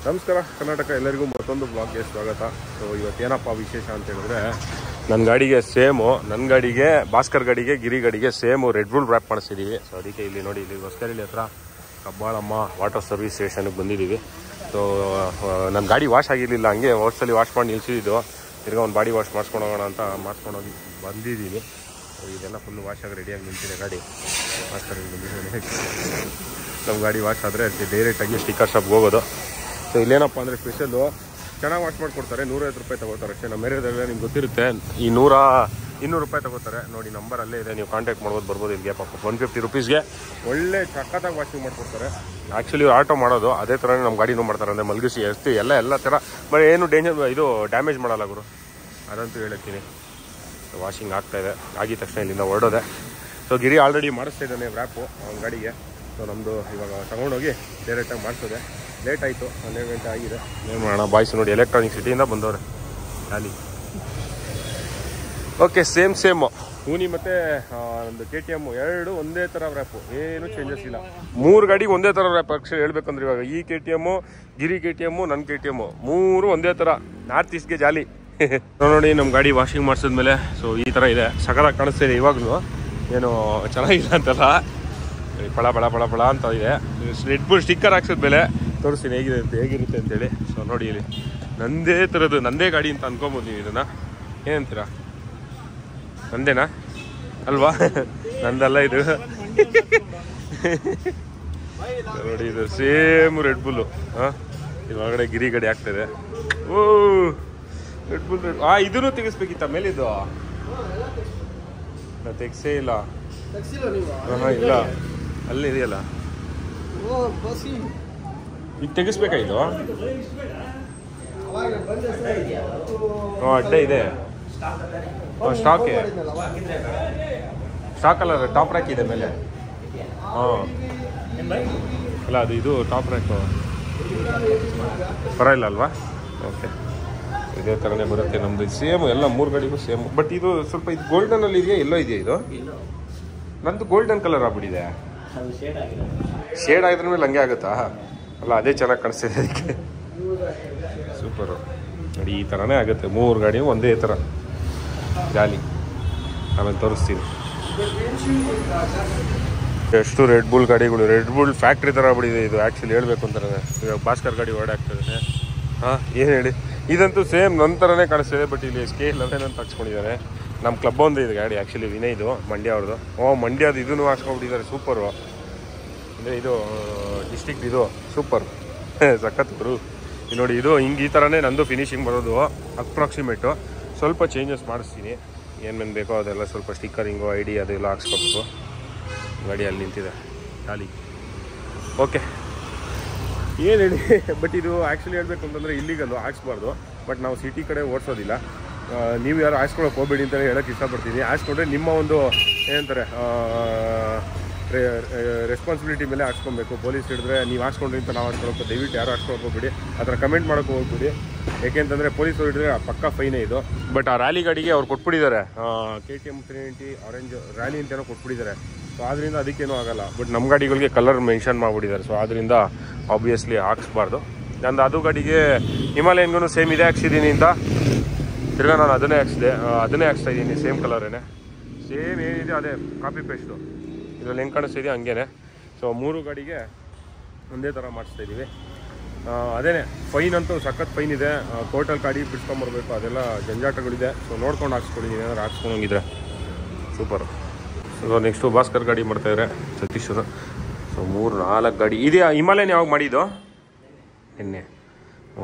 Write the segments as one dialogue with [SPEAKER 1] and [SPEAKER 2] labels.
[SPEAKER 1] ನಮಸ್ಕಾರ ಕರ್ನಾಟಕ, ಎಲ್ಲರಿಗೂ ಮತ್ತೊಂದು ಬ್ಲಾಗ್ಗೆ ಸ್ವಾಗತ. ಸೊ ಇವತ್ತೇನಪ್ಪ ವಿಶೇಷ ಅಂತ ಹೇಳಿದ್ರೆ, ನನ್ನ ಗಾಡಿಗೆ ಸೇಮು, ನನ್ನ ಗಾಡಿಗೆ ಭಾಸ್ಕರ್ ಗಾಡಿಗೆ ಗಿರಿ ಗಾಡಿಗೆ ಸೇಮು ರೆಡ್ ಬುಲ್ ರ್ಯಾಪ್ ಮಾಡಿಸಿದ್ದೀವಿ. ಸೊ ಅದಕ್ಕೆ ಇಲ್ಲಿ ನೋಡಿ, ಇಲ್ಲಿ ಹೊಸಕೆರೆಹಳ್ಳಿ ಹತ್ರ ಕಬ್ಬಾಳಮ್ಮ ವಾಟರ್ ಸರ್ವಿಸ್ ಸ್ಟೇಷನ್ಗೆ ಬಂದಿದ್ದೀವಿ. ಸೊ ನನ್ನ ಗಾಡಿ ವಾಶ್ ಆಗಿರಲಿಲ್ಲ, ಹಂಗೆ ಹೊಸಲ್ಲಿ ವಾಶ್ ಮಾಡಿ ನಿಲ್ಸಿದ್ದು. ತಿರ್ಗಾ ಒಂದು ಬಾಡಿ ವಾಶ್ ಮಾಡಿಸ್ಕೊಂಡು ಹೋಗೋಣ ಅಂತ ಮಾಡಿಸ್ಕೊಂಡೋಗಿ ಬಂದಿದ್ದೀನಿ. ಇದೆಲ್ಲ ಫುಲ್ಲು ವಾಶ್ ಆಗಿ ರೆಡಿಯಾಗಿ ನಿಂತಿದೆ ಗಾಡಿ. ಭಾಸ್ಕರ್ಗೆ ಬಂದಿದ್ದೀನಿ. ನಮ್ಮ ಗಾಡಿ ವಾಶ್ ಆದರೆ ಡೈರೆಕ್ಟಾಗಿ ಸ್ಟಿಕ್ಕರ್ ಶಾಪ್ಗೆ ಹೋಗೋದು. ಸೊ ಇಲ್ಲೇನಪ್ಪ ಅಂದರೆ ಸ್ಪೆಷಲ್ಲು ಚೆನ್ನಾಗಿ ವಾಶ್ ಮಾಡಿಕೊಡ್ತಾರೆ. 150 ರೂಪಾಯಿ ತೊಗೋತಾರೆ ಅಷ್ಟೇ. ನಮ್ಮ ಏರಿಯಾದಲ್ಲೇ ನಿಮ್ಗೆ ಗೊತ್ತಿರುತ್ತೆ, ಈ 200 ರೂಪಾಯಿ ತೊಗೋತಾರೆ. ನೋಡಿ, ನಂಬರ್ ಅಲ್ಲೇ ಇದೆ, ನೀವು ಕಾಂಟ್ಯಾಕ್ಟ್ ಮಾಡ್ಬೋದು, ಬರ್ಬೋದು ಇಲ್ಲಿಗೆ. ಪಾಪ 150 ರುಪೀಸ್ಗೆ ಒಳ್ಳೆ ಸಖತ್ತಾಗಿ ವಾಷಿಂಗ್ ಮಾಡಿಕೊಡ್ತಾರೆ. ಆ್ಯಕ್ಚುಲಿ ಆಟೋ ಮಾಡೋದು ಅದೇ ಥರನೇ ನಮ್ಮ ಗಾಡಿನೂ ಮಾಡ್ತಾರೆ. ಅಂದರೆ ಮಲಗಿಸಿ ಎಸ್ತಿ ಎಲ್ಲ ಥರ, ಬರೀ ಏನು ಇದು ಡ್ಯಾಮೇಜ್ ಮಾಡಲ್ಲ ಗುರು, ಅದಂತೂ ಹೇಳ್ತೀನಿ. ವಾಷಿಂಗ್ ಆಗ್ತಾಯಿದೆ, ಆಗಿದ ತಕ್ಷಣ ಇಲ್ಲಿಂದ ಹೊರಡೋದೆ. ಸೊ ಗಿರಿ ಆಲ್ರೆಡಿ ಮಾಡಿಸ್ತಾ ಇದ್ದಾನೆ ರ್ಯಾಪು ಅವ್ನ ಗಾಡಿಗೆ. ಸೊ ನಮ್ಮದು ಇವಾಗ ತಗೊಂಡೋಗಿ ಡೈರೆಕ್ಟಾಗಿ ಮಾಡಿಸೋದೆ. ಲೇಟ್ ಆಯಿತು, 12 ಗಂಟೆ ಆಗಿದೆ. ಏನು ಮಾಡೋಣ, ಬಾಯ್ಸ್ ನೋಡಿ ಎಲೆಕ್ಟ್ರಾನಿಕ್ ಸಿಟಿಯಿಂದ ಬಂದವ್ರೆ ಖಾಲಿ. ಓಕೆ, ಸೇಮು ಊನಿ ಮತ್ತು ನಮ್ಮದು KTM ಎರಡು ಒಂದೇ ಥರ ರ್ಯಾಪು, ಏನು ಚೇಂಜಸ್ ಇಲ್ಲ. 3 ಗಾಡಿಗೆ ಒಂದೇ ಥರ ರ್ಯಾಪ್. ಅಕ್ಷರ ಹೇಳ್ಬೇಕಂದ್ರೆ ಇವಾಗ ಈ KTM, ಗಿರಿ KTM, ನನ್ನ KTM 3 ಒಂದೇ ಥರ. ನಾರ್ತ್ ಈಸ್ಟ್ಗೆ ಜಾಲಿ. ನೋಡಿ, ನಮ್ಮ ಗಾಡಿ ವಾಷಿಂಗ್ ಮಾಡಿಸಿದ್ಮೇಲೆ ಸೊ ಈ ಥರ ಇದೆ, ಸಕಲಾಗಿ ಕಾಣಿಸ್ತಾ ಇದೆ. ಇವಾಗಲೂ ಏನು ಚೆನ್ನಾಗಿಲ್ಲ ಅಂತಲ್ಲ, ಪಳ ಅಂತ ಇದೆ. ರೆಡ್ ಬುಲ್ ಸ್ಟಿಕ್ಕರ್ ಹಾಕ್ಸಿದ್ಮೇಲೆ ತೋರಿಸ್ತೀನಿ ಹೇಗಿರುತ್ತೆ ಅಂತೇಳಿ. ಸೊ ನೋಡಿ, ಇಲ್ಲಿ ನಂದೇ ಥರದ್ದು, ನಂದೇ ಗಾಡಿ ಅಂತ ಅನ್ಕೊಬೋದು ನೀವು. ಇದನ್ನು ಏನಂತೀರಾ? ನಂದೇನಾ ಅಲ್ವಾ? ನಂದಲ್ಲ ಇದು. ನೋಡಿ, ಇದು ಸೇಮ್ ರೆಡ್ ಬುಲ್ಲು. ಹಾಂ, ಇದು ಒಳಗಡೆ ಗಿರಿ ಗಾಡಿ ಆಗ್ತಾಯಿದೆ. ಓ ರೆಡ್ ಬುಲ್ ಇದನ್ನು ತೆಗಿಸ್ಬೇಕಿತ್ತ ಮೇಲಿದ್ದು? ತೆಗ್ಸೇ ಇಲ್ಲ. ಹಾಂ ಇಲ್ಲ, ಅಲ್ಲಿ ಇದೆಯಲ್ಲ, ಈಗ ತೆಗಿಸ್ಬೇಕಾಯ್ತು. ಅಡ್ಡ ಇದೆ, ಸ್ಟಾಕ್ ಅಲ್ಲ, ಟಾಪ್ ರ್ಯಾಕ್ ಇದೆ ಮೇಲೆ. ಹಾಂ ಅಲ್ಲ, ಇದು ಟಾಪ್ ರ್ಯಾಕು ಪರವಾಗಿಲ್ಲ ಅಲ್ವಾ? ಓಕೆ, ಇದೇ ಥರನೇ ಬರುತ್ತೆ ನಮ್ಮದು. ಸೇಮ್ ಎಲ್ಲ 3 ಗಾಡಿಗೂ ಸೇಮ್. ಬಟ್ ಇದು ಸ್ವಲ್ಪ ಇದು ಗೋಲ್ಡನಲ್ಲಿ ಇದೆಯಾ, ಎಲ್ಲೋ ಇದೆಯಾ? ಇದು ನಂದು ಗೋಲ್ಡನ್ ಕಲರ್ ಆಗ್ಬಿಟ್ಟಿದೆ. ಶೇಡ್ ಆಗಿದ್ರ ಮೇಲೆ ಹಂಗೆ ಆಗುತ್ತಾ? ಅಲ್ಲ, ಅದೇ ಚೆನ್ನಾಗಿ ಕಾಣಿಸ್ತಿದೆ ಅದಕ್ಕೆ. ಸೂಪರು ನೋಡಿ, ಈ ಥರನೇ ಆಗುತ್ತೆ. 3 ಗಾಡಿ ಒಂದೇ ಥರ ಜಾಲಿ. ಆಮೇಲೆ ತೋರಿಸ್ತೀನಿ ಎಷ್ಟು ರೆಡ್ ಬುಲ್ ಗಾಡಿಗಳು. ರೆಡ್ ಬುಲ್ ಫ್ಯಾಕ್ಟ್ರಿ ಥರ ಆಗ್ಬಿಟ್ಟಿದೆ ಇದು. ಆ್ಯಕ್ಚುಲಿ ಹೇಳ್ಬೇಕು ಅಂತಾರೆ, ಇವಾಗ ಭಾಸ್ಕರ್ ಗಾಡಿ ಓಡಾಗ್ತದೆ. ಹಾಂ, ಏನು ಹೇಳಿ, ಇದಂತೂ ಸೇಮ್ ನನ್ನ ಥರನೇ ಕಾಣಿಸ್ತಿದೆ. ಬಟ್ ಇಲ್ಲಿ SK11 ಅಂತ ಹಾಕ್ಸ್ಕೊಂಡಿದ್ದಾರೆ. ನಮ್ಮ ಕ್ಲಬ್ ಒಂದು ಇದೆ ಗಾಡಿ, ಆ್ಯಕ್ಚುಲಿ ವಿನಯ್ದು, ಮಂಡ್ಯ ಅವ್ರದ್ದು. ಮಂಡ್ಯದು ಇದನ್ನು ಹಾಕ್ಸ್ಕೊಂಡ್ಬಿಟ್ಟಿದ್ದಾರೆ. ಸೂಪರು. ಅಂದರೆ ಇದು ಡಿಸ್ಟಿಕ್ ಇದು ಸೂಪರ್ ಸಖತ್ತು. ಇದು ನೋಡಿ, ಇದು ಹಿಂಗೆ ಈ ಥರನೇ ನಂದು ಫಿನಿಶಿಂಗ್ ಬರೋದು. ಅಪ್ರಾಕ್ಸಿಮೇಟು ಸ್ವಲ್ಪ ಚೇಂಜಸ್ ಮಾಡಿಸ್ತೀನಿ. ಏನೇನು ಬೇಕೋ ಅದೆಲ್ಲ ಸ್ವಲ್ಪ ಸ್ಟಿಕ್ಕರಿಂಗು, ID ಅದೆಲ್ಲ ಹಾಕ್ಸ್ಕೊಬೇಕು. ಗಾಡಿ ಅಲ್ಲಿ ನಿಂತಿದೆ ಖಾಲಿ. ಓಕೆ, ಏನು ಹೇಳಿ, ಬಟ್ ಇದು ಆ್ಯಕ್ಚುಲಿ ಹೇಳ್ಬೇಕು ಅಂತಂದರೆ ಇಲ್ಲಿಗಲ್ಲು ಹಾಕ್ಸ್ಬಾರ್ದು. ಬಟ್ ನಾವು ಸಿಟಿ ಕಡೆ ಓಡಿಸೋದಿಲ್ಲ. ನೀವು ಯಾರು ಹಾಕ್ಸ್ಕೊಳಕ್ಕೆ ಹೋಗಬೇಡಿ ಅಂತಲೇ ಹೇಳೋಕ್ಕೆ ಇಷ್ಟಪಡ್ತೀನಿ. ಹಾಕ್ಸ್ಕೊಂಡ್ರೆ ನಿಮ್ಮ ಒಂದು ಏನಂತಾರೆ ರೆಸ್ಪಾನ್ಸಿಬಿಲಿಟಿ ಮೇಲೆ ಹಾಕ್ಸ್ಕೊಬೇಕು. ಪೊಲೀಸ್ ಹಿಡಿದ್ರೆ ನೀವು ಹಾಕ್ಸ್ಕೊಂಡ್ರಿ ಅಂತ ನಾವು ಹಾಕ್ಸ್ಕೊಳಕ್ಕೆ ದಯವಿಟ್ಟು ಯಾರು ಹಾಕ್ಸ್ಕೊಳಕ್ಕೆ ಹೋಗ್ಬಿಡಿ. ಆ ಥರ ಕಮೆಂಟ್ ಮಾಡೋಕ್ಕೆ ಹೋಗ್ಬಿಡಿ. ಯಾಕೆಂತಂದರೆ ಪೊಲೀಸರು ಹಿಡಿದ್ರೆ ಪಕ್ಕಾ ಫೈನೇ ಇದು. ಬಟ್ ಆ ರ್ಯಾಲಿ ಗಾಡಿಗೆ ಅವ್ರು ಕೊಟ್ಬಿಟ್ಟಿದ್ದಾರೆ, KTM 390 ಆರೆಂಜ್ ರ್ಯಾಲಿ ಅಂತೇನೋ ಕೊಟ್ಬಿಟ್ಟಿದ್ದಾರೆ. ಸೊ ಆದ್ದರಿಂದ ಅದಕ್ಕೇನೂ ಆಗೋಲ್ಲ. ಬಟ್ ನಮ್ಮ ಗಾಡಿಗಳಿಗೆ ಕಲರ್ ಮೆನ್ಷನ್ ಮಾಡಿಬಿಟ್ಟಿದ್ದಾರೆ. ಸೊ ಆದ್ದರಿಂದ ಆಬ್ವಿಯಸ್ಲಿ ಹಾಕ್ಸ್ಬಾರ್ದು. ನಂದು ಅದು ಗಾಡಿಗೆ ಹಿಮಾಲಯನ್ಗೂ ಸೇಮ್ ಇದೇ ಹಾಕ್ಸಿದ್ದೀನಿ ಅಂತ ತಿರ್ಗಾ ನಾನು ಅದನ್ನೇ ಹಾಕ್ಸ್ತಾ ಇದ್ದೀನಿ. ಸೇಮ್ ಕಲರೇನೆ, ಸೇಮ್ ಏನಿದೆ ಅದೇ ಕಾಪಿ ಪೇಸ್ಟು. ಇದರಲ್ಲಿ ಹೆಂಗೆ ಕಾಣಿಸ್ತಿದೆ ಹಂಗೇನೆ. ಸೊ 3 ಗಾಡಿಗೆ ಒಂದೇ ಥರ ಮಾಡಿಸ್ತಾಯಿದ್ದೀವಿ. ಅದೇ ಫೈನ್ ಅಂತೂ ಸಖತ್ ಫೈನ್ ಇದೆ. ಕೋರ್ಟಲ್ಲಿ ಗಾಡಿ ಬಿಡ್ಸ್ಕೊಂಬರ್ಬೇಕು, ಅದೆಲ್ಲ ಜಂಜಾಟಗಳಿದೆ. ಸೊ ನೋಡ್ಕೊಂಡು ಹಾಕ್ಸ್ಕೊಂಡಿದ್ದೀನಿ, ಏನಾದ್ರು ಹಾಕ್ಸ್ಕೊಂಡೋಗಿದ್ರೆ ಸೂಪರು. ಸೊ ನೆಕ್ಸ್ಟು ಭಾಸ್ಕರ್ ಗಾಡಿ ಮಾಡ್ತಾಯಿದ್ದಾರೆ ಸತೀಶ್ವರು. ಸೊ 3-4 ಗಾಡಿ ಇದೆಯಾ. ಹಿಮಾಲಯನ್ ಯಾವಾಗ ಮಾಡಿದ್ದು?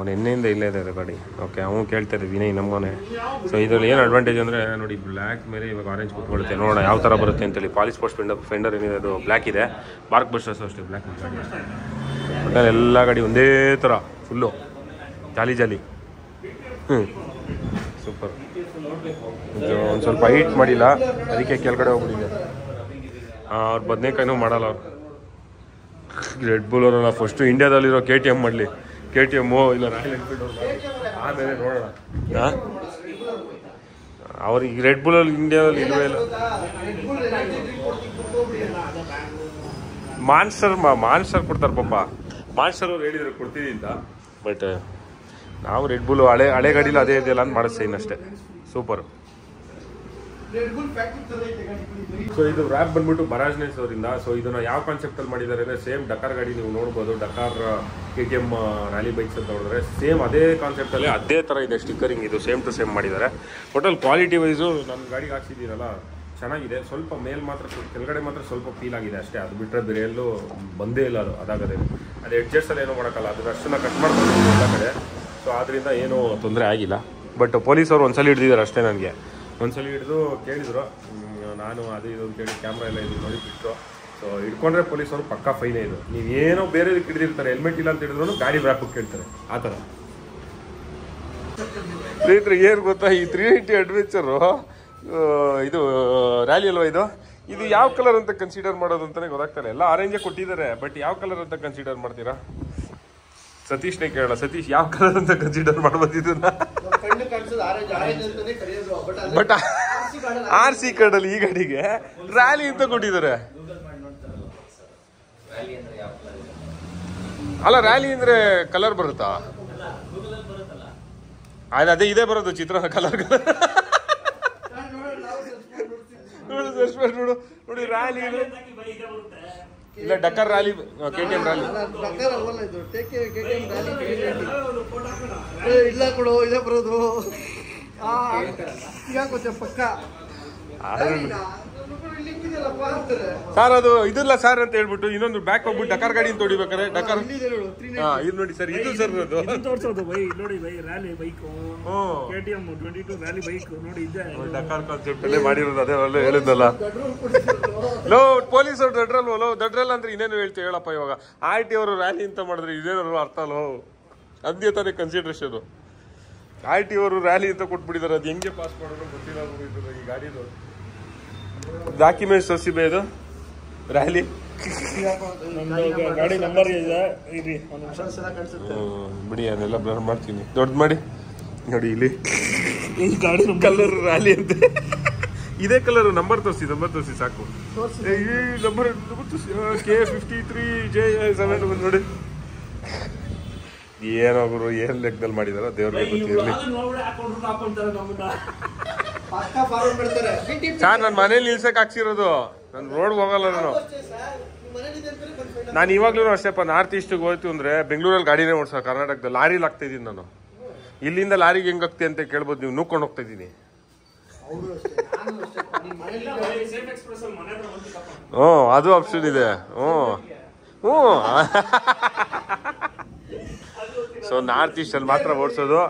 [SPEAKER 1] ನಿನ್ನೆಯಿಂದ ಇಲ್ಲೇ ಇದೆ ಅದು ಗಾಡಿ. ಓಕೆ, ಅವನು ಕೇಳ್ತಾರೆ ವಿನಯ್ ನಮ್ಮನೆ. ಸೊ ಇದರಲ್ಲಿ ಏನು ಅಡ್ವಾಂಟೇಜ್ ಅಂದರೆ ನೋಡಿ, ಬ್ಲ್ಯಾಕ್ ಮೇಲೆ ಇವಾಗ ಆರೆಂಜ್ ಕೂತ್ಕೊಳ್ಳುತ್ತೆ. ನೋಡೋಣ ಯಾವ ಥರ ಬರುತ್ತೆ ಅಂತೇಳಿ. ಪಾಲಿಶ್ ಸ್ಪೋರ್ಟ್ಸ್ ಫೆಂಡರ್ ಏನಿದೆ ಅದು ಬ್ಲ್ಯಾಕ್ ಇದೆ. ಬಾರ್ಕ್ ಬಸ್ಟರ್ಸು ಅಷ್ಟೇ ಬ್ಲ್ಯಾಕ್ ಗಾಡಿ. ಒಟ್ಟಲ್ಲಿ ಎಲ್ಲ ಗಾಡಿ ಒಂದೇ ಥರ ಫುಲ್ಲು ಜಾಲಿ. ಸೂಪರ್. ಒಂದು ಸ್ವಲ್ಪ ಹೈಟ್ ಮಾಡಿಲ್ಲ, ಅದಕ್ಕೆ ಕೆಳಗಡೆ ಹೋಗ್ಬಿಟ್ಟಿದೆ. ಅವ್ರು ಬದನೇಕಾಯಿನೂ ಮಾಡಲ್ಲ ಅವ್ರು. ರೆಡ್ ಬುಲ್ ಅವರಲ್ಲ, ಫಸ್ಟು ಇಂಡಿಯಾದಲ್ಲಿರೋ KTM ಮಾಡಲಿ. KTM ಇಲ್ಲ ರಾಯಲ್ ಎನ್ಫೀಲ್ಡ್ ಆಮೇಲೆ ನೋಡೋಣ. ಹಾಂ, ಅವ್ರಿಗೆ ರೆಡ್ ಬುಲ್ಲಲ್ಲಿ ಇಂಡಿಯಾದಲ್ಲಿ ಇಲ್ಲವೇ ಇಲ್ಲ. ಮಾನ್ಸ್ಟರ್ ಕೊಡ್ತಾರೆ ಪಾಪ. ಮಾನ್ಸ್ಟರ್ ಅವ್ರು ಹೇಳಿದ್ರು ಕೊಡ್ತೀನಿ ಅಂತ. ಬಟ್ ನಾವು ರೆಡ್ ಬುಲ್ ಹಳೆ ಗಾಡೀಲಿ ಅದೇ ಇದೆಯಲ್ಲ ಅಂತ ಮಾಡಿಸ್ತೇನೆ ಇನ್ನಷ್ಟೇ. ಸೂಪರು. ಸೊ ಇದು ರ್ಯಾಪ್ ಬಂದ್ಬಿಟ್ಟು ಬರಾಜ್ನೆಸ್ ಅವರಿಂದ. ಸೊ ಇದನ್ನ ಯಾವ ಕಾನ್ಸೆಪ್ಟಲ್ಲಿ ಮಾಡಿದ್ದಾರೆ ಅಂದರೆ ಸೇಮ್ ಡಕಾರ್ ಗಾಡಿ ನೀವು ನೋಡ್ಬೋದು, ಡಕಾರ್ KTM ರ್ಯಾಲಿ ಬೈಕ್ಸ್ ಅಂತ ನೋಡಿದ್ರೆ ಸೇಮ್ ಅದೇ ಕಾನ್ಸೆಪ್ಟಲ್ಲಿ ಅದೇ ಥರ ಇದೆ ಸ್ಟಿಕ್ಕರಿಂಗ್. ಇದು ಸೇಮ್ ಟು ಸೇಮ್ ಮಾಡಿದ್ದಾರೆ. ಟೋಟಲ್ ಕ್ವಾಲಿಟಿ ವೈಸು ನನ್ನ ಗಾಡಿಗೆ ಹಾಕ್ಸಿದ್ದೀರಲ್ಲ ಚೆನ್ನಾಗಿದೆ. ಸ್ವಲ್ಪ ಮೇಲ್ ಮಾತ್ರ ಕೆಳಗಡೆ ಮಾತ್ರ ಸ್ವಲ್ಪ ಫೀಲ್ ಆಗಿದೆ ಅಷ್ಟೇ. ಅದು ಬಿಟ್ಟರೆ ಬೇರೆ ಎಲ್ಲೂ ಬಂದೇ ಇಲ್ಲ. ಅದಾಗದೆ ಅದು ಎಡ್ಜಸ್ಟಲ್ಲಿ ಏನೂ ಮಾಡೋಕ್ಕಲ್ಲ. ಅದು ಅಷ್ಟನ್ನು ಕಟ್ ಮಾಡ್ಕೊಂಡು ಎಲ್ಲ ಕಡೆ. ಸೊ ಆದ್ದರಿಂದ ಏನೂ ತೊಂದರೆ ಆಗಿಲ್ಲ. ಬಟ್ ಪೊಲೀಸವರು ಒಂದ್ಸಲ ಹಿಡಿದಿದ್ದಾರೆ ಅಷ್ಟೇ. ನನಗೆ ಒಂದ್ಸಲ ಹಿಡಿದು ಕೇಳಿದ್ರು, ನಾನು ಅದು ಇದು ಅಂತೇಳಿ ಕ್ಯಾಮ್ರಾ ಎಲ್ಲ ಇದು ನೋಡಿ ಬಿಟ್ಟರು. ಸೊ ಹಿಡ್ಕೊಂಡ್ರೆ ಪೊಲೀಸವರು ಪಕ್ಕಾ ಫೈನೇ. ಇದು ನೀವೇನೋ ಬೇರೆದಕ್ಕೆ ಹಿಡಿದಿರ್ತಾರೆ, ಹೆಲ್ಮೆಟ್ ಇಲ್ಲ ಅಂತ ಹಿಡಿದ್ರು ಗಾಡಿ ವ್ಯಾಪಕ್ಕೆ ಕೇಳ್ತಾರೆ ಆ ಥರ. ಸ್ನೇಹಿತರೆ ಏನು ಗೊತ್ತಾ, ಈ 390 ಅಡ್ವೆಂಚರು ಇದು ರ್ಯಾಲಿ ಅಲ್ವಾ ಇದು ಯಾವ ಕಲರ್ ಅಂತ ಕನ್ಸಿಡರ್ ಮಾಡೋದು ಅಂತಲೇ ಗೊತ್ತಾಗ್ತಾರೆ. ಎಲ್ಲ ಆರೆಂಜೇ ಕೊಟ್ಟಿದ್ದಾರೆ, ಬಟ್ ಯಾವ ಕಲರ್ ಅಂತ ಕನ್ಸಿಡರ್ ಮಾಡ್ತೀರಾ? ಸತೀಶ್ನೇ ಕೇಳೋಣ. ಸತೀಶ್ ಯಾವ ಕಲರ್ ಅಂತ ಕನ್ಸಿಡರ್ ಮಾಡ್ಬೋದು ಇದನ್ನ? ಬಟ್ RC ಕಾರ್ಡಲ್ಲಿ ಈ ಗಾಡಿಗೆ ರ್ಯಾಲಿ ಅಂತ ಕೊಟ್ಟಿದ್ದಾರೆ. ಅಲ್ಲ, ರ್ಯಾಲಿ ಅಂದ್ರೆ ಕಲರ್ ಬರುತ್ತಾ? ಅದೇ ಇದೇ ಬರೋದು ಚಿತ್ರ ಕಲರ್ ನೋಡು ನೋಡಿ ರ್ಯಾಲಿ ಇಲ್ಲ ಡಕಾರ್ ರ್ಯಾಲಿ, KTM ರ್ಯಾಲಿ
[SPEAKER 2] ಇಲ್ಲ ಕೊಡು, ಇಲ್ಲೇ ಬರೋದು ಪಕ್ಕ
[SPEAKER 1] ಸರ್. ಅದು ಇದಿಲ್ಲ ಸರ್ ಅಂತ ಹೇಳ್ಬಿಟ್ಟು ಇನ್ನೊಂದು ಬ್ಯಾಕ್ ಹೋಗ್ಬಿಟ್ಟು ಡಕಾರ್ ಗಾಡಿ ಅಂತ ಹೊಡಿಬೇಕಾರೆ ಡಕಾರ್ ಇದು ನೋಡಿ ಸರ್, ಇದು ಸರ್ ಅದು
[SPEAKER 3] ತೋರಿಸೋದು ಬೈ ನೋಡಿ by rally bike KTM 22 rally bike ನೋಡಿ ಇದೆ.
[SPEAKER 1] ಡಕಾರ್ ಕಾನ್ಸೆಪ್ಟ್ ಅಲ್ಲೇ ಮಾಡಿರೋದು. ಅದೇ ಒಳ್ಳೆ ಹೇಳಿದ್ನಲ್ಲ ಲೋ ಪೊಲೀಸರು ದಡ್ರಲ್ಲ ಅಂದ್ರೆ ಇನ್ನೇನು ಹೇಳ್ತೀವಿ ಹೇಳಪ್ಪ. ಇವಾಗ RT ಅವರು ರ್ಯಾಲಿ ಅಂತ ಮಾಡಿದ್ರೆ ಇದೇನಾದ್ರು ಅರ್ಥ ಅಲ್ಲೋ? ಅದೇ ತಾನೇ ಕನ್ಸಿಡರೇಷನ್. RT ಅವರು ರ್ಯಾಲಿ ಅಂತ ಕೊಟ್ಬಿಟ್ಟಿದ್ದಾರೆ. ಅದು ಹೆಂಗೆ ಪಾಸ್ ಮಾಡೋದು ಗೊತ್ತಿಲ್ಲ. ಈ ಗಾಡಿದು ಡಾಕ್ಯುಮೆಂಟ್ಸ್ ತೋರಿಸಿಬೇ ಇದು ರ್ಯಾಲಿ
[SPEAKER 3] ಗಾಡಿ ನಂಬರ್ ಇದೆ
[SPEAKER 1] ಬಿಡಿ, ಅದೆಲ್ಲ ಬ್ಲರ್ ಮಾಡ್ತೀನಿ. ದೊಡ್ಡ ಮಾಡಿ ನೋಡಿ ಇಲ್ಲಿ ಗಾಡಿ ಕಲರ್ ರ್ಯಾಲಿ ಅಂತ ಇದೇ ಕಲರ್. ನಂಬರ್ ತೋರಿಸಿ ಸಾಕು. ನಂಬರ್ K53J7 ನೋಡಿ. ಏನೋ ಗುರು ಏನ್ ಲೆಕ್ಕದಲ್ಲಿ ಮಾಡಿದಾರ ದೇವ್ರಿಗೆ ಗೊತ್ತಿರಲಿ. ಸರ್ ನನ್ನ ಮನೇಲಿ ನಿಲ್ಸಕ್ ಹಾಕ್ಸಿರೋದು, ನಾನು ರೋಡ್ ಹೋಗಲ್ಲ. ನಾನು ಇವಾಗ್ಲೂ ಅಷ್ಟೇಪ್ಪ ನಾರ್ತ್ ಈಸ್ಟ್ಗೆ ಹೋಯ್ತು ಅಂದ್ರೆ ಬೆಂಗಳೂರಲ್ಲಿ ಗಾಡಿನೇ ಓಡಿಸೋ, ಕರ್ನಾಟಕದಲ್ಲಿ ಲಾರಿಲಿ ಆಗ್ತಾ ಇದೀನಿ ನಾನು. ಇಲ್ಲಿಂದ ಲಾರಿಗೆ ಹೆಂಗ್ ಆಗ್ತಿ ಅಂತ ಕೇಳ್ಬೋದು ನೀವು. ನೂಕೊಂಡು ಹೋಗ್ತಾ ಇದ್ದೀನಿ. ಅದು ಆಪ್ಷನ್ ಇದೆ. ಸೊ ನಾರ್ತ್ ಈಸ್ಟ್ ಅಲ್ಲಿ ಮಾತ್ರ ಓಡಿಸೋದು.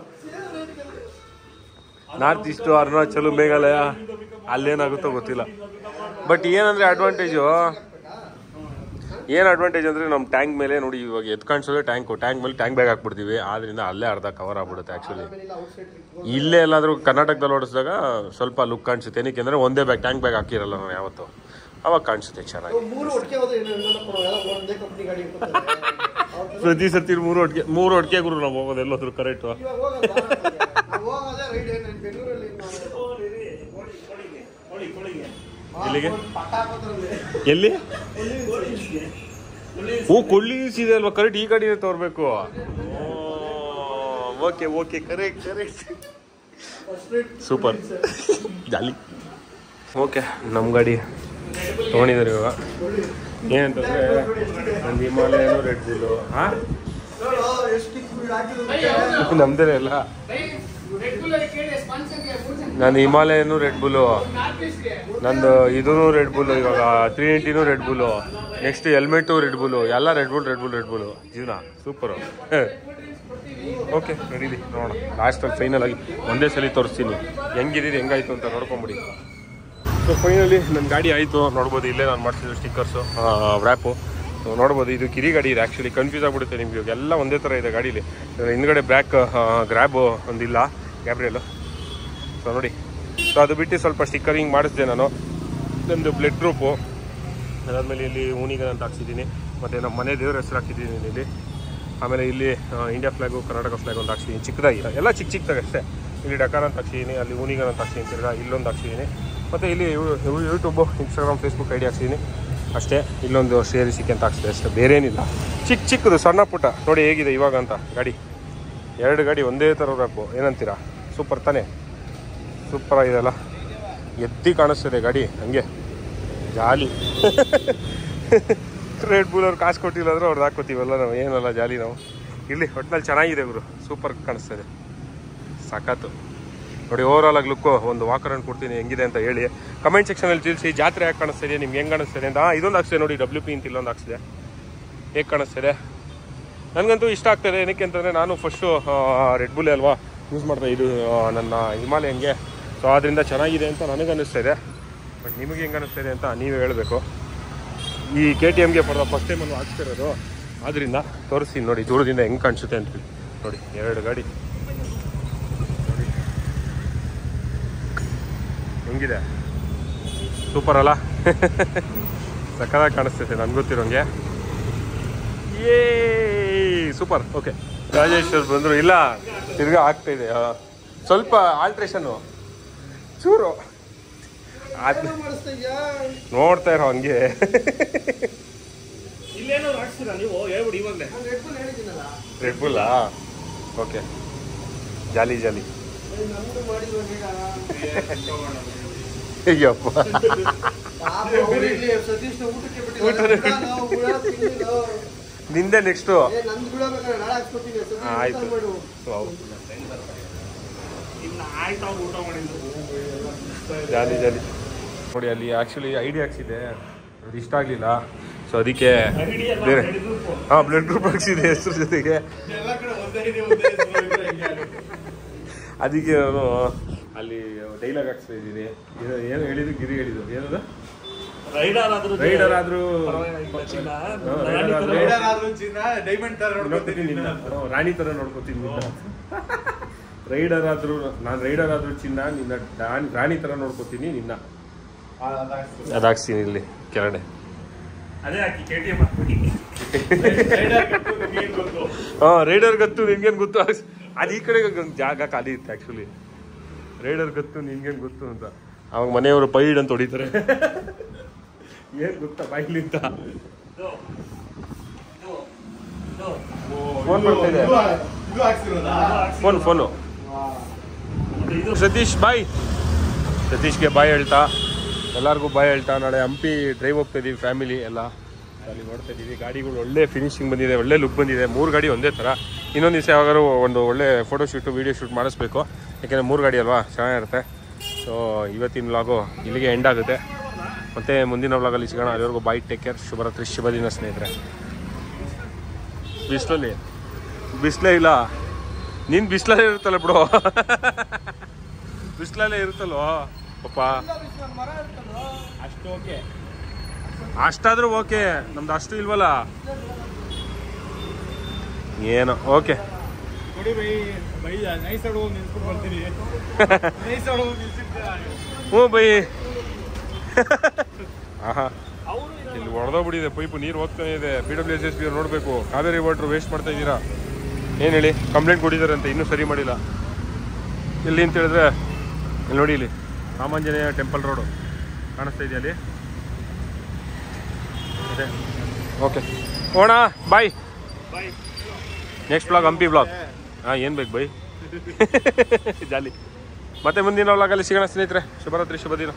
[SPEAKER 1] ನಾರ್ತ್ ಈಸ್ಟ್, ಅರುಣಾಚಲ, ಮೇಘಾಲಯ ಅಲ್ಲೇನಾಗುತ್ತೋ ಗೊತ್ತಿಲ್ಲ. ಬಟ್ ಏನಂದ್ರೆ ಅಡ್ವಾಂಟೇಜ್ ಅಂದ್ರೆ ನಮ್ಮ ಟ್ಯಾಂಕ್ ಮೇಲೆ ನೋಡಿ, ಇವಾಗ ಎತ್ ಕಾಣಿಸೋದೇ ಟ್ಯಾಂಕ್ ಮೇಲೆ ಟ್ಯಾಂಕ್ ಬ್ಯಾಗ್ ಹಾಕ್ಬಿಡ್ತೀವಿ. ಆದ್ರಿಂದ ಅಲ್ಲೇ ಅರ್ಧ ಕವರ್ ಆಗ್ಬಿಡುತ್ತೆ. ಆಕ್ಚುಲಿ ಇಲ್ಲೇ ಎಲ್ಲಾದ್ರೂ ಕರ್ನಾಟಕದಲ್ಲಿ ಓಡಿಸಿದಾಗ ಸ್ವಲ್ಪ ಲುಕ್ ಕಾಣಿಸುತ್ತೆ. ಏನಕ್ಕೆ ಅಂದ್ರೆ ಒಂದೇ ಟ್ಯಾಂಕ್ ಬ್ಯಾಗ್ ಹಾಕಿರಲ್ಲ ನಾನು ಯಾವತ್ತು, ಅವಾಗ ಕಾಣಿಸುತ್ತೆ ಚೆನ್ನಾಗಿ. ಪ್ರತಿ ಸರ್ತಿ ಮೂರು ಒಟ್ಟಿಗೆ ಗುರು ನಾವು ಹೋಗೋದು ಎಲ್ಲಾದ್ರೂ ಕರೆಕ್ಟ್. ಎಲ್ಲಿಗೆ? ಎಲ್ಲಿ? ಕೊಲ್ಲಿಸ್ ಇದೆ ಅಲ್ವಾ? ಕರೆಕ್ಟ್ ಈ ಗಾಡಿನೇ ತೋರ್ಬೇಕು. ಓಕೆ ಕರೆಕ್ಟ್ ಸೂಪರ್ ಜಾಲಿ. ಓಕೆ, ನಮ್ಮ ಗಾಡಿ ತೊಗೊಂಡಿದ್ದಾರೆ ಇವಾಗ. ಏನಂತಂದ್ರೆ ಒಂದು ಹಿಮಾಲಯನು ರೆಡ್ ಬುಲ್ಲು. ನಮ್ದೇ ಎಲ್ಲ. ನಂದು ಹಿಮಾಲಯನು ರೆಡ್ ಬುಲ್ಲು, ನಂದು ಇದೂ ರೆಡ್ ಬುಲ್ಲು, ಇವಾಗ 390 red bull, next helmet red bull, ಎಲ್ಲ ರೆಡ್ ಬುಲ್ ಜೀವನ ಸೂಪರು. ಓಕೆ ನಡೀಲಿ ನೋಡೋಣ. ಲಾಸ್ಟಲ್ಲಿ ಫೈನಲ್ ಆಗಿ ಒಂದೇ ಸಲ ತೋರಿಸ್ತೀನಿ ಹೆಂಗಿದ್ದೀರಿ, ಹೆಂಗಾಯ್ತು ಅಂತ ನೋಡ್ಕೊಂಬಿಡಿ. ಸೊ ಫೈನಲಿ ನನ್ನ ಗಾಡಿ ಆಯಿತು. ನೋಡ್ಬೋದು ಇಲ್ಲೇ ನಾನು ಮಾಡ್ತಿದ್ದು ಸ್ಟಿಕ್ಕರ್ಸು ವ್ರ್ಯಾಪು ನೋಡ್ಬೋದು. ಇದು ಕಿರಿ ಗಾಡಿ ಇದೆ. ಆ್ಯಕ್ಚುಲಿ ಕನ್ಫ್ಯೂಸ್ ಆಗಿಬಿಡುತ್ತೆ ನಿಮಗೆ. ಎಲ್ಲ ಒಂದೇ ಥರ ಇದೆ ಗಾಡೀಲಿ. ಹಿಂದ್ಗಡೆ ಬ್ಯಾಕ್ ಗ್ರ್ಯಾಬು ಒಂದಿಲ್ಲ, ಗ್ಯಾಬ್ರಿಯಲ್ಲು. ಸೊ ನೋಡಿ, ಸೊ ಅದು ಬಿಟ್ಟು ಸ್ವಲ್ಪ ಸ್ಟಿಕ್ಕರಿಂಗ್ ಮಾಡಿಸಿದೆ ನಾನು. ನಂದು ಬ್ಲಡ್ ಗ್ರೂಪು, ಅದಾದಮೇಲೆ ಇಲ್ಲಿ ಊನಿಗನ್ ಅಂತ ಹಾಕ್ಸಿದ್ದೀನಿ. ಮತ್ತು ನಮ್ಮ ಮನೆ ದೇವ್ರ ಹೆಸರು ಹಾಕಿದ್ದೀನಿ ಇಲ್ಲಿ. ಆಮೇಲೆ ಇಲ್ಲಿ ಇಂಡಿಯಾ ಫ್ಲಾಗು, ಕರ್ನಾಟಕ ಫ್ಲಾಗ್ ಒಂದು ಹಾಕ್ಸಿದ್ದೀನಿ ಚಿಕ್ಕದಾಗಿ, ಎಲ್ಲ ಚಿಕ್ಕದಾಗಿ ಅಷ್ಟೇ. ಇಲ್ಲಿ ಡಕಾರ್ ಅಂತ ಹಾಕ್ಸಿದ್ದೀನಿ, ಅಲ್ಲಿ ಊನಿಗನ್ ಅಂತ ಹಾಕ್ಸಿದ್ದೀನಿ, ತಿರ್ಗಾ ಇಲ್ಲೊಂದು ಹಾಕ್ಸಿದ್ದೀನಿ. ಮತ್ತು ಇಲ್ಲಿ ಯೂಟ್ಯೂಬು, ಇನ್ಸ್ಟಾಗ್ರಾಮ್, ಫೇಸ್ಬುಕ್ ಐಡಿ ಹಾಕ್ಸಿದ್ದೀನಿ ಅಷ್ಟೇ. ಇಲ್ಲೊಂದು ಶೇರ್ ಸಿಕ್ಕಿ ಅಂತ ಹಾಕ್ಸಿದೆ ಅಷ್ಟೇ, ಬೇರೇನಿಲ್ಲ. ಚಿಕ್ಕದು ಸಣ್ಣ ಪುಟ್ಟ ನೋಡಿ ಹೇಗಿದೆ ಇವಾಗ ಅಂತ ಗಾಡಿ. 2 ಗಾಡಿ ಒಂದೇ ಥರ ರ್ಯಾಪು, ಏನಂತೀರಾ? ಸೂಪರ್ ತಾನೇ? ಸೂಪರ್ ಆಗಿದೆಲ್ಲ, ಎತ್ತಿ ಕಾಣಿಸ್ತಿದೆ ಗಾಡಿ ಹಂಗೆ ಜಾಲಿ. ರೆಡ್ ಬುಲ್ ಅವ್ರು ಕಾಸು ಕೊಟ್ಟಿಲ್ಲ ಅಂದ್ರೆ ಅವ್ರದ್ದು ಹಾಕ್ಕೋತೀವಲ್ಲ ನಾವು, ಏನಲ್ಲ ಜಾಲಿ ನಾವು. ಇಲ್ಲಿ ಒಟ್ಟಿನಲ್ಲಿ ಚೆನ್ನಾಗಿದೆ ಗುರು, ಸೂಪರ್ ಕಾಣಿಸ್ತಿದೆ, ಸಖತ್ತು ನೋಡಿ. ಓವರಾಲ್ ಆಗಿ ಲುಕ್ಕು ಒಂದು ವಾಕರ್ ಅನ್ನು ಕೊಡ್ತೀನಿ, ಹೆಂಗಿದೆ ಅಂತ ಹೇಳಿ ಕಮೆಂಟ್ ಸೆಕ್ಷನಲ್ಲಿ ತಿಳಿಸಿ. ಜಾತ್ರೆ ಯಾಕೆ ಕಾಣಿಸ್ತಿದೆ, ನಿಮ್ಗೆ ಹೆಂಗೆ ಕಾಣಿಸ್ತಿದೆ ಅಂತ. ಇದೊಂದು ಹಾಕ್ಸಿದೆ ನೋಡಿ, WP ಅಂತ ಇಲ್ಲೊಂದು ಹಾಕ್ಸಿದೆ, ಹೇಗೆ ಕಾಣಿಸ್ತಿದೆ? ನನಗಂತೂ ಇಷ್ಟ ಆಗ್ತಾಯಿದೆ. ಏನಕ್ಕೆ ಅಂತಂದರೆ ನಾನು ಫಸ್ಟು ರೆಡ್ ಬುಲ್ ಅಲ್ವಾ ಯೂಸ್ ಮಾಡ್ತಾ, ಇದು ನನ್ನ ಹಿಮಾಲಯನ್ಗೆ. ಸೊ ಆದ್ದರಿಂದ ಚೆನ್ನಾಗಿದೆ ಅಂತ ನನಗೆ ಅನ್ನಿಸ್ತಾಯಿದೆ. ಬಟ್ ನಿಮಗೆ ಹೆಂಗೆ ಅನ್ನಿಸ್ತಾಯಿದೆ ಅಂತ ನೀವೇ ಹೇಳಬೇಕು. ಈ KTMಗೆ ಫಸ್ಟ್ ಟೈಮ್ ಅನ್ನು ಹಾಕ್ತಿರೋದು, ಆದ್ದರಿಂದ ತೋರಿಸ್ತೀನಿ ನೋಡಿ ದೂರದಿಂದ ಹೆಂಗೆ ಕಾಣಿಸುತ್ತೆ ಅಂತ ನೋಡಿ. 2 ಗಾಡಿ ನೋಡಿ ಹೆಂಗಿದೆ, ಸೂಪರ್ ಅಲ್ಲ? ಸಕ್ಕತ್ತಾಗಿ ಕಾಣಿಸ್ತೈತೆ ನನಗೆ ಗೊತ್ತಿರೋಂಗೆ. ಏ ಸೂಪರ್. ಓಕೆ, ರಾಜೇಶ್ ಅವ್ರು ಬಂದರು. ಇಲ್ಲ ತಿರ್ಗಾ ಆಗ್ತಾಯಿದೆ, ಸ್ವಲ್ಪ ಆಲ್ಟ್ರೇಷನ್ನು ಚೂರು ಅದು ನೋಡ್ತಾ ಇರೋ ಹಂಗೆ.
[SPEAKER 3] ಇಲ್ಲೇನೋ ಹಾಕ್ಸ್ತೀರಾ ನೀವು? ಹೇಳ್ಬಿಡಿ ಇವಾಗಲೇ.
[SPEAKER 1] ರೆಡ್ ಬುಲ್ಲಾ? ಓಕೆ, ಜಾಲಿ ಜಾಲಿ. ಅಯ್ಯಪ್ಪ, ನಿಂದೆ ನೆಕ್ಸ್ಟು. ಆಯ್ತು, ಜಾಲಿ ಜಾಲಿ ನೋಡಿ. ಅಲ್ಲಿ ಆ್ಯಕ್ಚುಲಿ ID ಹಾಕ್ಸಿದೆ, ಅದು ಇಷ್ಟ ಆಗಲಿಲ್ಲ. ಸೊ ಅದಕ್ಕೆ ಬೇರೆ ಬ್ಲಡ್ ಗ್ರೂಪ್ ಹಾಕ್ಸಿದೆ ಹೆಸರು ಜೊತೆಗೆ. ಅದಕ್ಕೆ ನಾನು ಅಲ್ಲಿ ಡೈಲಾಗ್ ಹಾಕ್ಸ್ತಾ ಇದ್ದೀನಿ. ಏನು ಹೇಳಿದ್ರು, ಗಿರಿ ಹೇಳಿದ್ರು, ಏನದು? ರೈಡರ್ ಆದ್ರೂ ರಾಣಿ ತರ ನೋಡ್ಕೋತೀನಿ. ರೈಡರ್ ಆದ್ರೂ ನಾನು ರೈಡರ್ ಆದ್ರೂ ಚಿನ್ನ, ನಿನ್ನ ರಾಣಿ ತರ ನೋಡ್ಕೋತೀನಿ ನಿನ್ನ. ಅದು ಹಾಕ್ಸ್ತೀನಿ ಇಲ್ಲಿ ಕೆಳಗಡೆ. ರೈಡರ್ ಗತ್ತು ನಿನ್ಗೇನು ಗೊತ್ತು? ಅದು ಈ ಕಡೆ ಜಾಗ ಖಾಲಿ ಇತ್ತು ಆ್ಯಕ್ಚುಲಿ. ರೈಡರ್ ಗತ್ತು ನಿನ್ಗೇನು ಗೊತ್ತು ಅಂತ ಅವಾಗ ಮನೆಯವರು ಪೈಡ್ ಅಂತ ಹೊಡಿತಾರೆ. ಏನು ಗೊತ್ತಾ ಬಾಯ್ಲಿಂತ ಫೋನ್ ಮಾಡ್ತಾಯಿದೆ. ಫೋನು ಸತೀಶ್ ಬಾಯ್. ಸತೀಶ್ಗೆ ಬಾಯ್ ಹೇಳ್ತಾ, ಎಲ್ಲರಿಗೂ ಬಾಯ್ ಹೇಳ್ತಾ. ನಾಳೆ ಹಂಪಿ ಡ್ರೈವ್ ಹೋಗ್ತಾ ಇದ್ದೀವಿ ಫ್ಯಾಮಿಲಿ ಎಲ್ಲ. ಅಲ್ಲಿ ನೋಡ್ತಾ ಇದ್ದೀವಿ ಗಾಡಿಗಳು ಒಳ್ಳೆ ಫಿನಿಶಿಂಗ್ ಬಂದಿದೆ, ಒಳ್ಳೆ ಲುಕ್ ಬಂದಿದೆ. 3 ಗಾಡಿ ಒಂದೇ ಥರ. ಇನ್ನೊಂದು ದಿವಸ ಯಾವಾಗಾರು ಒಂದು ಒಳ್ಳೆ ಫೋಟೋಶೂಟು ವೀಡಿಯೋ ಶೂಟ್ ಮಾಡಿಸ್ಬೇಕು, ಯಾಕೆಂದರೆ 3 ಗಾಡಿ ಅಲ್ವಾ, ಚೆನ್ನಾಗಿರುತ್ತೆ. ಸೊ ಇವತ್ತಿನ ವ್ಲಾಗು ಇಲ್ಲಿಗೆ ಎಂಡ್ ಆಗುತ್ತೆ. ಮತ್ತು ಮುಂದಿನ ವ್ಲಾಗಲ್ಲಿ ಸಿಗೋಣ. ಅಲ್ಲಿವರೆಗೂ ಬಾಯ್, ಟೇಕ್ ಕೇರ್, ಶುಭರಾತ್ರಿ, ಶುಭ ದಿನ ಸ್ನೇಹಿತರೆ. ಬಿಸಿಲೇ ಇಲ್ಲ, ನೀನು ಬಿಸಿಲಲ್ಲೇ ಇರುತ್ತಲ್ಲ ಬಿಡು. ಬಿಸಿಲಲ್ಲೇ ಇರುತ್ತಲ್ವ ಪಾಪ. ಅಷ್ಟು ಓಕೆ, ಅಷ್ಟಾದ್ರೂ ಓಕೆ, ನಮ್ದು ಅಷ್ಟು ಇಲ್ವಲ್ಲ ಏನು. ಓಕೆ ಹ್ಞೂ ಬೈ. ಆಹಾ, ಇಲ್ಲಿ ಹೊಡೆದೋಗ್ಬಿಟ್ಟಿದೆ ಪೈಪು, ನೀರು ಹೋಗ್ತಾನೆ ಇದೆ. PWSSB ಅವ್ರು ನೋಡಬೇಕು. ಕಾವೇರಿ ವಾಟ್ರು ವೇಸ್ಟ್ ಮಾಡ್ತಾ ಇದ್ದೀರಾ, ಏನು ಹೇಳಿ? ಕಂಪ್ಲೇಂಟ್ ಕೊಟ್ಟಿದ್ದಾರೆ ಅಂತ, ಇನ್ನೂ ಸರಿ ಮಾಡಿಲ್ಲ. ಇಲ್ಲಿ ಅಂತ ಹೇಳಿದ್ರೆ ಇಲ್ಲಿ ನೋಡಿ, ಇಲ್ಲಿ ರಾಮಾಂಜನೇಯ ಟೆಂಪಲ್ ರೋಡು ಕಾಣಿಸ್ತಾ ಇದೆಯಾ ಅಲ್ಲಿ? ಅದೇ. ಓಕೆ ಹೋಣ, bye. Next vlog Hampi vlog. ಹಾಂ, ಏನು ಬೇಕು ಬೈ? ಜಾಲಿ. ಮತ್ತೆ ಮುಂದಿನ ವ್ಲಾಗಲ್ಲಿ ಸಿಗೋಣ ಸ್ನೇಹಿತರೆ. ಶುಭರಾತ್ರಿ, ಶುಭ ದಿನ.